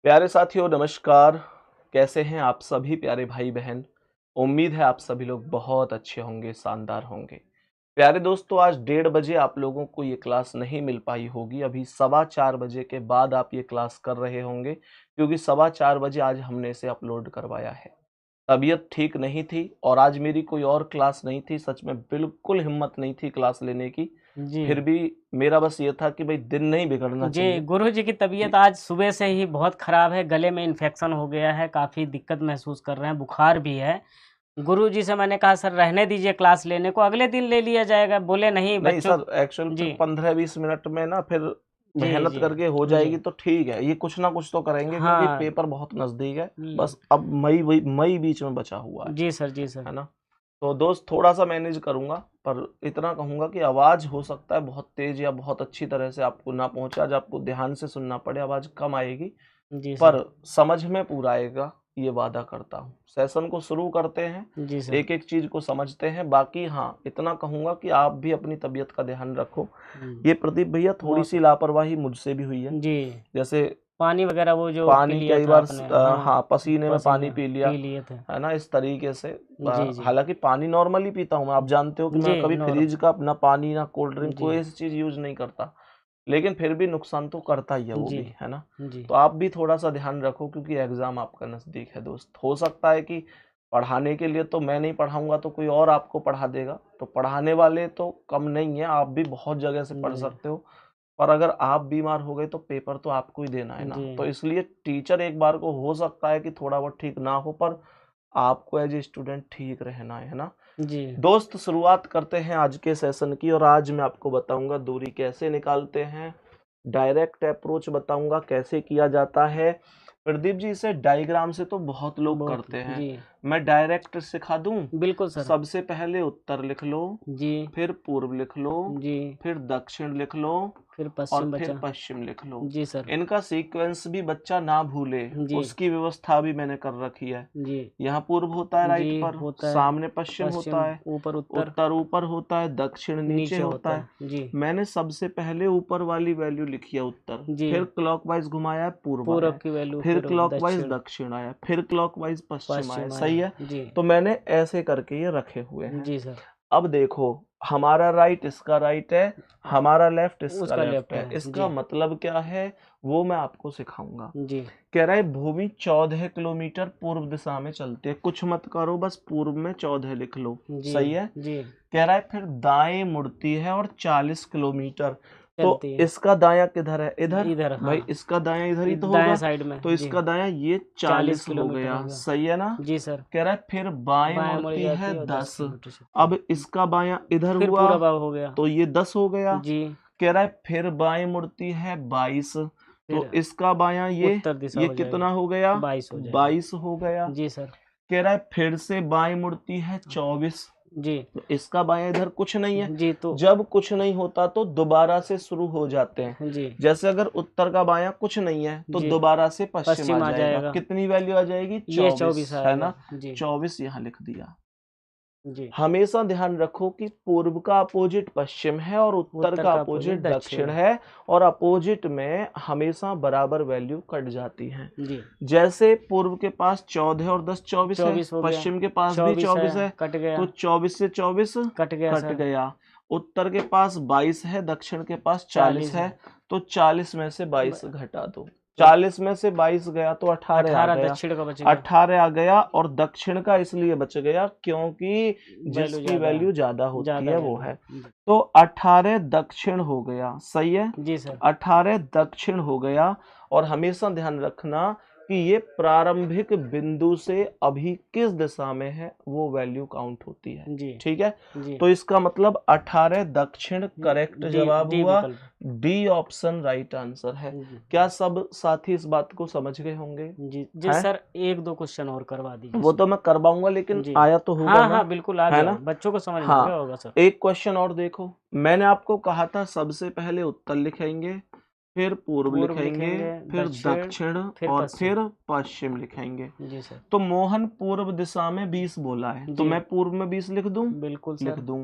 प्यारे साथियों नमस्कार। कैसे हैं आप सभी प्यारे भाई बहन। उम्मीद है आप सभी लोग बहुत अच्छे होंगे, शानदार होंगे। प्यारे दोस्तों, आज 1:30 बजे आप लोगों को ये क्लास नहीं मिल पाई होगी। अभी 4:15 बजे के बाद आप ये क्लास कर रहे होंगे, क्योंकि 4:15 बजे आज हमने इसे अपलोड करवाया है। तबीयत ठीक नहीं थी और आज मेरी कोई और क्लास नहीं थी। सच में बिल्कुल हिम्मत नहीं थी क्लास लेने की। जी फिर भी मेरा बस ये था कि भाई दिन नहीं बिगड़ना जी चाहिए। गुरु जी की तबीयत जी। आज सुबह से ही बहुत खराब है। गले में इन्फेक्शन हो गया है, काफ़ी दिक्कत महसूस कर रहे हैं, बुखार भी है। गुरु जी से मैंने कहा सर रहने दीजिए क्लास लेने को, अगले दिन ले लिया जाएगा। बोले नहीं नहीं बच्चों। सर, एक्चुअल फिर जी 15-20 मिनट में ना फिर जी मेहनत जी करके हो जी जाएगी तो ठीक है। ये कुछ ना कुछ तो करेंगे क्योंकि हाँ। पेपर बहुत नज़दीक है। हम्म, बस अब मई बीच में बचा हुआ जी सर जी सर। है ना? तो दोस्त थोड़ा सा मैनेज करूंगा, पर इतना कहूंगा कि आवाज़ हो सकता है बहुत तेज या बहुत अच्छी तरह से आपको ना पहुंचे। आज आपको ध्यान से सुनना पड़े, आवाज़ कम आएगी जी सर पर समझ में पूरा आएगा, ये वादा करता हूँ। सेशन को शुरू करते हैं, जी सर। एक-एक चीज़ को समझते हैं। बाकी हाँ, इतना कहूँगा कि आप भी अपनी तबीयत का ध्यान रखो। हम्म, ये प्रदीप भैया थोड़ी-सी मौसम। लापरवाही मुझसे भी हुई है। जी जैसे पानी वगैरह वो जो पी पानी लिया कई था बार आपने, हाँ, हाँ। पसीने में पानी पसीने पी लिया, पी लिए थे। है ना? इस तरीके से जी जी हालाँकि पानी नॉर्मली पीता हूँ मैं। आप जानते हो कि जी मैं कभी नॉर्म फ्रिज का ना पानी, ना कोल्ड ड्रिंक जी कोई ऐसी चीज़ यूज़ नहीं करता। लेकिन फिर भी नुकसान तो करता ही है वो जी भी, है ना? जी तो आप भी थोड़ा-सा ध्यान रखो क्योंकि एग्ज़ाम आपका नज़दीक है दोस्त। हो सकता है कि पढ़ाने के लिए तो मैं नहीं पढ़ाऊँगा तो कोई और आपको पढ़ा देगा। तो पढ़ाने वाले तो कम नहीं हैं, आप भी बहुत जगह से पढ़ जी सकते हो। पर अगर आप बीमार हो गए तो पेपर तो आपको ही देना है ना। जी तो इसलिए टीचर एक बार को हो सकता है कि थोड़ा बहुत ठीक ना हो, पर आपको एज़ ए स्टूडेंट ठीक रहना है ना? जी दोस्त शुरुआत करते हैं आज के सेशन की, और आज मैं आपको बताऊंगा दूरी कैसे निकालते हैं। डायरेक्ट अप्रोच बताऊंगा कैसे किया जाता है। प्रदीप जी, इसे डायग्राम से तो बहुत लोग बहुत करते हैं, जी मैं डायरेक्ट सिखा दूं। बिल्कुल सर। सबसे पहले उत्तर लिख लो, जी फिर पूर्व लिख लो, जी फिर दक्षिण लिख लो फिर और पश्चिम फिर बचा। पश्चिम लिख लो। जी सर। इनका सीक्वेंस भी बच्चा ना भूले, जी उसकी व्यवस्था भी मैंने कर रखी है। जी यहाँ पूर्व होता है जी राइट पर, होता है। सामने पश्चिम होता पश्चिम है, ऊपर उत्तर उत्तर ऊपर होता है, दक्षिण नीचे नीचे होता होता है। है। जी मैंने सबसे पहले ऊपर वाली वैल्यू लिखी है उत्तर, जी फिर क्लॉकवाइज घुमाया है पूर्व आया पूरब है, की वैल्यू फिर फिर क्लॉकवाइज दक्षिण दक्षिण आया, फिर क्लॉकवाइज पश्चिम आया। पश्चिम आया। सही है? जी तो मैंने ऐसे करके ये रखे हुए हैं। जी सर। अब देखो, हमारा राइट इसका राइट है, हमारा लेफ्ट इसका उसका लेफ्ट लेफ्ट है। है। इसका जी मतलब क्या है वो मैं आपको सिखाऊंगा। जी कह रहा है भूमि 14 किलोमीटर पूर्व दिशा में चलती है। कुछ मत करो, बस पूर्व में 14 लिख लो। जी सही है? जी कह रहा है फिर दाएं मुड़ती है और 40 किलोमीटर। तो चलती है इसका दायां किधर है? इधर। इधर। हाँ भाई इसका दायां इधर ही तो दाएं होगा, साइड में। तो जी इसका दायां ये 40 40 हो किलोमीटर हो गया। गया। सही है ना? जी सर। कह रहा है फिर बाएं बाएं मुड़ मुड़ती जाती है है और 10 10। किलोमीटर चलती अब है। इसका बायां इधर फिर हुआ पूरा भाव हो गया। तो ये 10 हो गया। जी कह रहा है फिर बाएं मुड़ती है 22, तो फिर इसका बायां उत्तर दिशा ये हो कितना जाएगी। हो गया? 22 हो जाएगा। 22 हो गया। जी सर। कह रहा है फिर से बाएं मुड़ती है 24, जी तो इसका बायां इधर कुछ नहीं है। जी तो जब कुछ नहीं होता तो दोबारा से शुरू हो जाते हैं। जी जैसे अगर उत्तर का बायां कुछ नहीं है तो जी दोबारा से पश्चिम आ पश्चिम आ जाएगा। जाएगा। कितनी वैल्यू आ जाएगी? ये 24, 24 है आएगा। ना? जी 24 यहाँ लिख दिया। जी हमेशा ध्यान रखो कि पूर्व का अपोजिट पश्चिम है और उत्तर उत्तर का का अपोजिट अपोजिट दक्षिण दक्षिण। है, और अपोजिट में हमेशा बराबर वैल्यू कट जाती हैं। जी जैसे पूर्व के पास 14 और 10 24 है, 24 हो गया। पश्चिम के पास भी 24 है 24 है, कट गया। तो 24 से 24 कट गया कट सर। गया। उत्तर के पास 22 है, दक्षिण के पास 40 40 है, है। तो 40 में से 22 ब- घटा दो। तो 40 में से 22 गया तो 18 आ 18 गया। दक्षिण का बच गया। 18 आ गया, और दक्षिण का इसलिए बच गया क्योंकि वैल्यू जिसकी ज़्यादा वैल्यू है। ज्यादा होती ज़्यादा है वो वैल्यू है। है। तो 18 दक्षिण हो गया। सही है? जी सर। 18 दक्षिण हो गया। और हमेशा ध्यान रखना कि ये प्रारंभिक बिंदु से अभी किस दिशा में है वो वैल्यू काउंट होती है। जी ठीक है? जी तो इसका मतलब 18 दक्षिण करेक्ट डी जवाब डी हुआ। विकल्प। डी ऑप्शन राइट आंसर है। जी क्या सब साथी इस बात को समझ गए होंगे? जी जी हैं? सर, एक दो क्वेश्चन और करवा दीजिए वो सर। तो मैं करवाऊंगा, लेकिन जी आया तो होगा हाँ ना, हाँ बिल्कुल आ है गया, ना? बच्चों को समझ में आ गया हाँ, होगा सर। एक क्वेश्चन और देखो। मैंने आपको कहा था सबसे पहले उत्तर लिखेंगे, फिर पूर्व पूर्व लिखेंगे, लिखेंगे, फिर दक्षिण, दक्षिण, फिर और पश्चिम। फिर पश्चिम लिखेंगे। जी सर। तो मोहन पूर्व दिशा में 20 बोला है, तो जी मैं पूर्व में 20 लिख दूं? बिल्कुल लिख सर। दूं।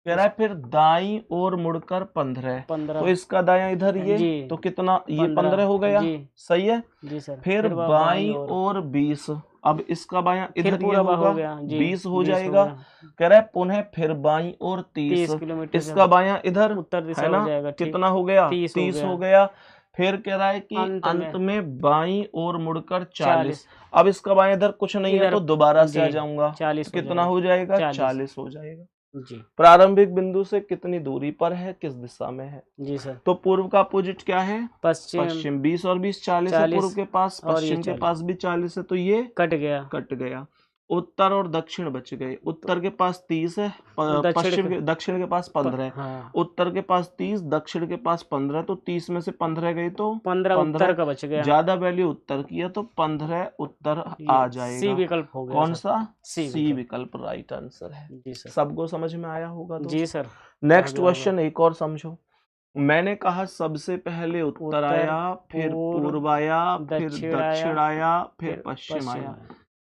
कह रहा है फिर दाईं ओर मुड़कर 15, तो 15 इसका दायां इधर ये, जी तो कितना ये 15 15 हो गया, जी सही है। जी सर। फिर वह बाईं ओर 20, अब इसका बायां फिर इधर ये पूरा वह होगा, हो गया जी 20 हो 20 हो जाएगा। गया। कह रहा है पुनः फिर बाईं ओर 30, 30 किलोमीटर से इसका बायां इधर उत्तर दिशा है हो ना, जाएगा। ठीक, कितना हो गया, 30 हो 30 हो गया। गया। फिर कह रहा है कि अंत अंत में में बाईं ओर मुड़कर 40, 40 अब इसका बायां इधर कुछ नहीं है इधर तो दोबारा से आ जी जाऊंगा, तो 40 हो कितना जाएगा। हो जाएगा, 40 40 हो जाएगा। जी प्रारंभिक बिंदु से कितनी दूरी पर है, किस दिशा में है। जी सर। तो पूर्व का अपोजिट क्या है, पश्चिम पश्चिम, 20 और 20 40 है पूर्व 40 के पास, और ये पश्चिम के 40 पास भी 40 है, तो ये कट गया। कट गया। उत्तर और दक्षिण बच गए, उत्तर के पास 30 है, दक्षिण के पास 15 है। हाँ उत्तर के पास 30, दक्षिण के पास 15, तो 30 में से 15 गई तो 15 उत्तर का बच गया। ज्यादा वैल्यू उत्तर की है तो 15 उत्तर आ सी जाएगा। विकल्प हो गया कौन सर। सा, सी सी विकल्प राइट आंसर है। जी सर। सबको समझ में आया होगा जी सर। नेक्स्ट आ गया क्वेश्चन एक और समझो। मैंने कहा सबसे पहले उत्तर आया, फिर पूर्व आया, फिर दक्षिण आया, फिर पश्चिम आया,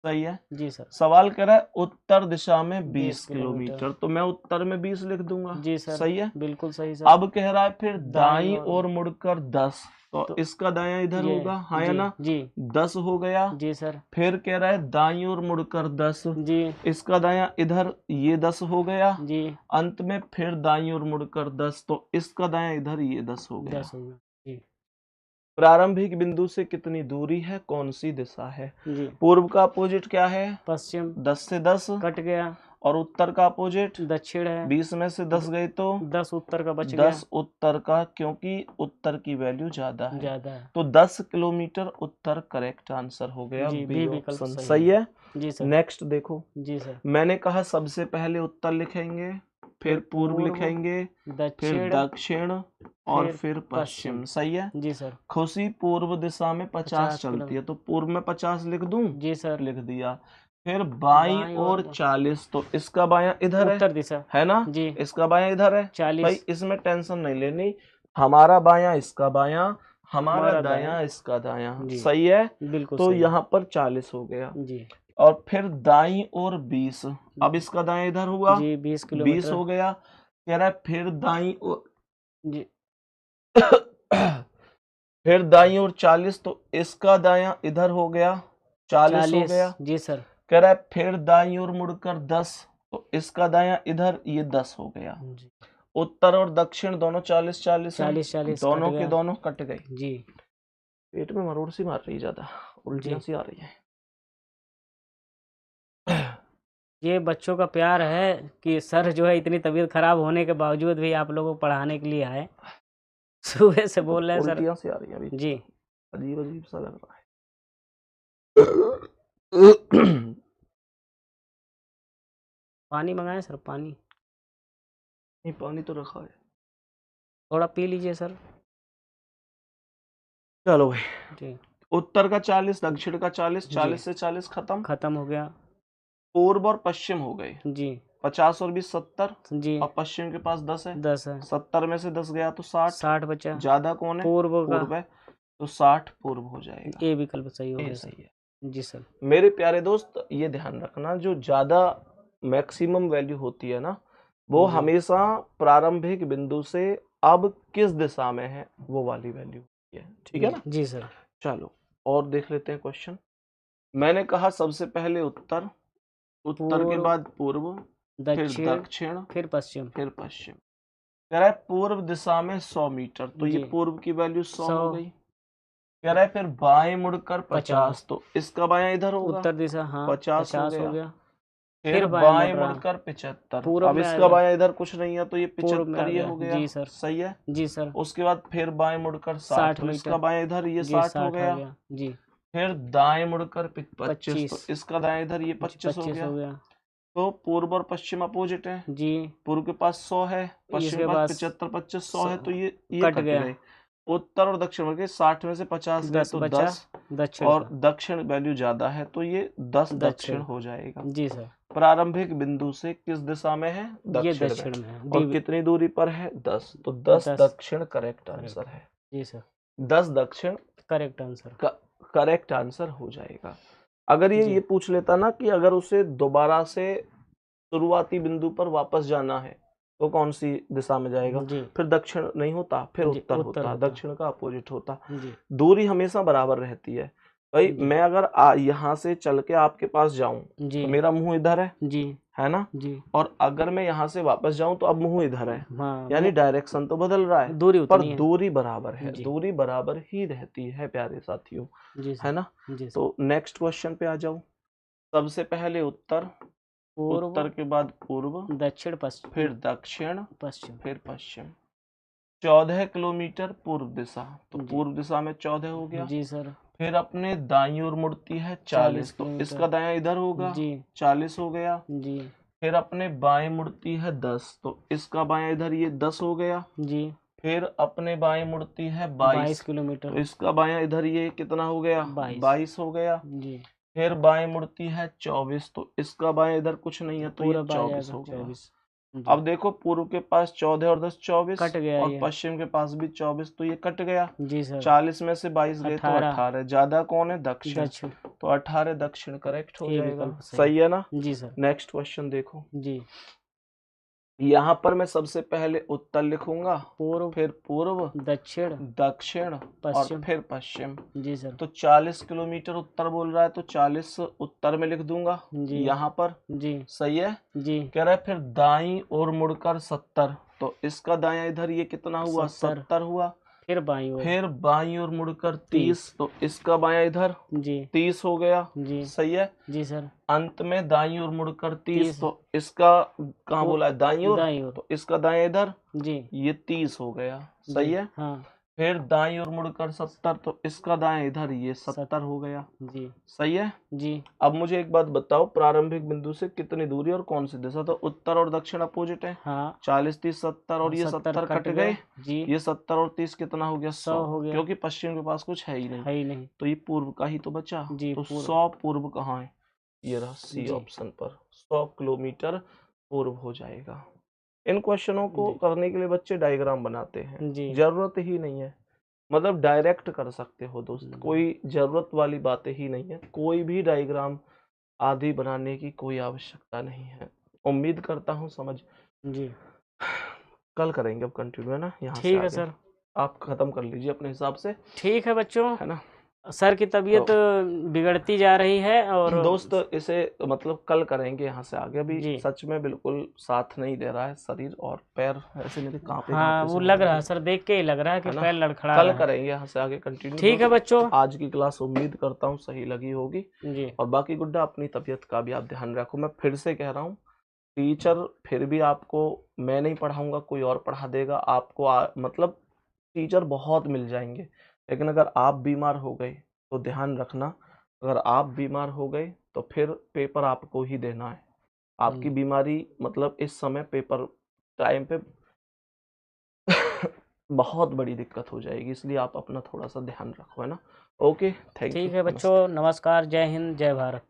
सही है। जी सर। सवाल कह रहा है उत्तर दिशा में 20 20 किलोमीटर, तो मैं उत्तर में 20 लिख दूंगा, जी सर। सही है। बिल्कुल सही सर। अब कह रहा है फिर दाईं ओर मुड़कर 10, तो इसका दायां इधर ये होगा, हाँ या जी ना, जी 10 हो गया। जी सर। फिर कह रहा है दाईं ओर मुड़कर 10, जी इसका दायां इधर ये 10 हो गया। जी अंत में फिर दाईं ओर मुड़कर 10, तो इसका दायां इधर ये 10 हो गया। 10 हो गया। जी प्रारंभिक बिंदु से कितनी दूरी है, कौन सी दिशा है। जी पूर्व का अपोजिट क्या है, पश्चिम 10 से 10, कट गया। और उत्तर का अपोजिट दक्षिण है। 20 में से 10 गए तो 10 उत्तर का बच गया। 10 उत्तर का, क्योंकि उत्तर की वैल्यू ज्यादा है, ज्यादा है। तो 10 किलोमीटर उत्तर करेक्ट आंसर हो गया, जी बी विकल्प ऑप्शन सही सही है। जी सर। नेक्स्ट देखो, जी सर। मैंने कहा सबसे पहले उत्तर लिखेंगे, फिर पूर्व लिखेंगे, फिर दक्षिण और फिर पश्चिम, सही है। जी सर। खुशी पूर्व दिशा में 50 चलती है, तो पूर्व में 50 लिख दूं, जी सर। लिख दिया। फिर बाईं ओर 40, तो इसका बायां इधर उत्तर दिशा है ना, जी इसका बायां इधर है। 40 भाई इसमें टेंशन नहीं लेनी, हमारा बायां इसका बायां, हमारा हमारा दायां इसका दायां, जी सही है। बिल्कुल तो सही। यहाँ पर 40 हो गया। जी और फिर दाईं ओर 20, अब इसका दायां इधर हुआ, जी 20 20 किलोमीटर हो गया। कह रहा है फिर दाईं ओर जी फिर दाईं ओर 40, तो इसका दायां इधर हो गया, 40 हो गया। जी सर। कह रहा है फिर दाईं ओर मुड़कर 10, तो इसका दायां इधर ये 10 हो गया। जी उत्तर और दक्षिण दोनों 40 40 है, 40 दोनों कट के गया। दोनों कट गए। जी पेट में मरोड़ सी मार रही, ज्यादा उल्टियां सी आ रही है। ये बच्चों का प्यार है कि सर जो है इतनी तबीयत खराब होने के बावजूद भी आप लोगों को पढ़ाने के लिए आए। सुबह से बोल रहे हैं सर। उल्टियां सी आ रही है अभी, जी अजीब अजीब सा लग रहा है। पानी मंगाए सर, पानी नहीं, पानी तो रखा है, थोड़ा पी लीजिए सर। चलो भाई। जी उत्तर का 40, दक्षिण का 40, जी 40 से 40 खत्म हो गया। पूर्व और पश्चिम हो गए, जी 50 और 20 70, जी और पश्चिम के पास 10 है, 10 है। 70 में से 10 गया तो 60, 60 बचा। ज्यादा कौन है, पूर्व का पूर्व है, तो 60 पूर्व हो जाएगा, ए विकल्प सही हो ये गया सही सर। है। जी सर। मेरे प्यारे दोस्त ये ध्यान रखना, जो ज्यादा मैक्सिमम वैल्यू होती है ना, वो जी हमेशा प्रारंभिक बिंदु से अब किस दिशा में है वो वाली वैल्यू होती है, ठीक है ना। जी सर। चलो और देख लेते हैं क्वेश्चन। मैंने कहा सबसे पहले उत्तर, उत्तर के पूर्व, बाद पूर्व, फिर दक्षिण दक्षिण, फिर पश्चिम। फिर पश्चिम। कह रहा है पूर्व दिशा में 100 मीटर, तो ये जी पूर्व की वैल्यू 100 हो 100 गई। कह रहा है फिर बाएं मुड़कर 50, 50 तो इसका बायां इधर होगा, उत्तर दिशा हाँ 50 हो 50 हो गया। गया। फिर बाएं बाएं मुड़ रहा, मुड़कर 75, पूर्व अब में आ इसका गया, बायां इधर कुछ नहीं है तो ये पूर्व में 75 आ ये गया। हो गया, जी सर। सही है। जी सर। उसके बाद फिर बाएं मुड़कर 60, 60 तो इसका मीटर। बायां इधर ये जी 60 हो 60 आ गया। गया। जी फिर दाएं मुड़कर 25, तो 25 इसका दाएं इधर ये 25 हो 25 गया। हो गया। तो पूर्व और पश्चिम अपोजिट है, जी पूर्व के पास 100 है, पश्चिम इसके के पास पास 75 25 100 है, तो ये कट कट गया। गए। उत्तर और दक्षिण मिलके 60 में से 50 गए 10 तो बचा 10, दक्षिण और का। दक्षिण वैल्यू ज्यादा है तो ये 10 दक्षिण दक्षिण हो जाएगा। जी सर। प्रारंभिक बिंदु से किस दिशा में है, ये दक्षिण में, दक्षिण में है। और डी कितनी दूरी पर है 10, तो 10 10 दक्षिण करेक्ट आंसर है। जी सर 10 दक्षिण करेक्ट आंसर। करेक्ट आंसर हो जाएगा। अगर जी ये पूछ लेता ना कि अगर उसे दोबारा से शुरुआती बिंदु पर वापस जाना है तो कौन सी दिशा में जाएगा? जी फिर दक्षिण नहीं होता, फिर जी, उत्तर उत्तर होता, होता। दक्षिण का अपोजिट होता। जी दूरी हमेशा बराबर रहती है भाई। जी मैं अगर यहाँ से चल के आपके पास जाऊं जी तो मेरा मुंह इधर जी है ना? जी। और अगर मैं यहाँ से वापस जाऊं तो अब मुंह इधर है, हाँ, यानी डायरेक्शन तो बदल रहा है, दूरी पर उतनी है। दूरी बराबर है। जी दूरी बराबर ही रहती है प्यारे साथियों, जी है सर। ना? जी सर। तो नेक्स्ट क्वेश्चन पे आ जाओ। सबसे पहले उत्तर, पूर्व, उत्तर के बाद पूर्व, दक्षिण, पश्चिम, फिर दक्षिण, पश्चिम। फिर पश्चिम। 14 किलोमीटर पूर्व दिशा, तो जी पूर्व दिशा में 14 हो गया। जी सर। फिर अपने दाईं ओर मुड़ती है 40 40, तो किलोमीटर। इसका दायां इधर होगा, जी 40 हो गया। जी फिर अपने बाएं मुड़ती है 10, तो इसका बायां इधर ये 10 हो गया। जी। फिर अपने बाएं मुड़ती है 22 22, तो किलोमीटर। इसका बायां इधर ये कितना हो गया? 22। 22 हो गया। जी। फिर बाएं मुड़ती है 24, तो इसका बायां इधर कुछ नहीं है, तो ये पूरब आ 24 जाएगा हो गया। 24। जी अब देखो, पूर्व के पास 14 और 10 24, कट गया और ये। पश्चिम के पास भी 24, तो ये कट गया। जी सर। 40 में से 22 गए तो 18। 18। ज्यादा कौन है? दक्षिण। दक्षिण। तो 18 दक्षिण करेक्ट हो ए जाएगा। विकल्प सही। सही है ना? जी सर। नेक्स्ट क्वेश्चन देखो। जी। यहाँ पर मैं सबसे पहले उत्तर लिखूंगा, पूर्व, फिर पूर्व, दक्षिण, दक्षिण, और पश्चिम। फिर पश्चिम। जी सर। तो 40 किलोमीटर उत्तर बोल रहा है, तो 40 उत्तर में लिख दूंगा जी यहाँ पर। जी सही है? जी। कह रहा है फिर दाईं ओर मुड़कर 70, तो इसका दायां इधर ये कितना हुआ? 70। 70 हुआ। फिर बाईं ओर फिर बाईं ओर मुड़कर 30। 30, तो इसका बायां इधर जी 30 हो गया। जी सही है? जी सर। अंत में दाईं ओर मुड़कर 30, 30। तो इसका कहाँ वो बोला है? दाईं ओर, दाईं ओर। तो इसका दायां इधर जी ये 30 हो गया। जी। सही है? हाँ। फिर दाईं ओर मुड़कर 70, तो इसका दायां इधर ये 70 हो गया। जी सही है? जी। अब मुझे एक बात बताओ, प्रारंभिक बिंदु से कितनी दूरी और कौन सी दिशा? तो उत्तर और दक्षिण अपोजिट है। हाँ 40 30 70, और ये 70 70 कट गए। जी। ये 70 और 30 कितना हो गया? 100 हो गया। क्योंकि पश्चिम के पास कुछ है ही नहीं, है ही नहीं। तो ये पूर्व का ही तो बचा। जी तो पूर्व। 100 पूर्व कहाँ है? ये रहा सी जी ऑप्शन पर, 100 किलोमीटर पूर्व हो जाएगा। इन क्वेश्चनों को जी करने के लिए बच्चे डायग्राम बनाते हैं, जी। जरूरत ही नहीं है। मतलब डायरेक्ट कर सकते हो दोस्त, हम्म। कोई जरूरत वाली बातें ही नहीं है। कोई भी डायग्राम आदि बनाने की कोई आवश्यकता नहीं है। उम्मीद करता हूँ समझ। जी कल करेंगे अब कंटिन्यू, है ना? यहाँ से ठीक है आगे सर। आप खत्म कर लीजिए अपने हिसाब से, ठीक है बच्चों, है ना? सर की तबीयत बिगड़ती जा रही है और दोस्त इसे मतलब कल करेंगे यहाँ से आगे। अभी जी सच में बिल्कुल साथ नहीं दे रहा है शरीर, और पैर ऐसे मेरे कांपे हाँ कांपे वो से हो लग रहे रहा है हैं, सर, देख के ही लग रहा है कि है ना? पैर लड़खड़ा कल रहा है। करेंगे यहाँ से आगे कंटिन्यू। ठीक है बच्चों। आज की क्लास उम्मीद करता हूँ सही लगी होगी। जी और बाकी गुड्डा, अपनी तबीयत का भी आप ध्यान रखो। मैं फिर से कह रहा हूँ, टीचर फिर भी आपको, मैं नहीं पढ़ाऊंगा, कोई और पढ़ा देगा आपको। मतलब टीचर बहुत मिल जाएंगे, लेकिन अगर आप बीमार हो गए तो ध्यान रखना, अगर आप बीमार हो गए तो फिर पेपर आपको ही देना है। आपकी बीमारी मतलब इस समय पेपर टाइम पे बहुत बड़ी दिक्कत हो जाएगी, इसलिए आप अपना थोड़ा सा ध्यान रखो, है ना? ओके, थैंक यू, ठीक है नमस्ते। बच्चों, नमस्कार, जय हिंद, जय भारत।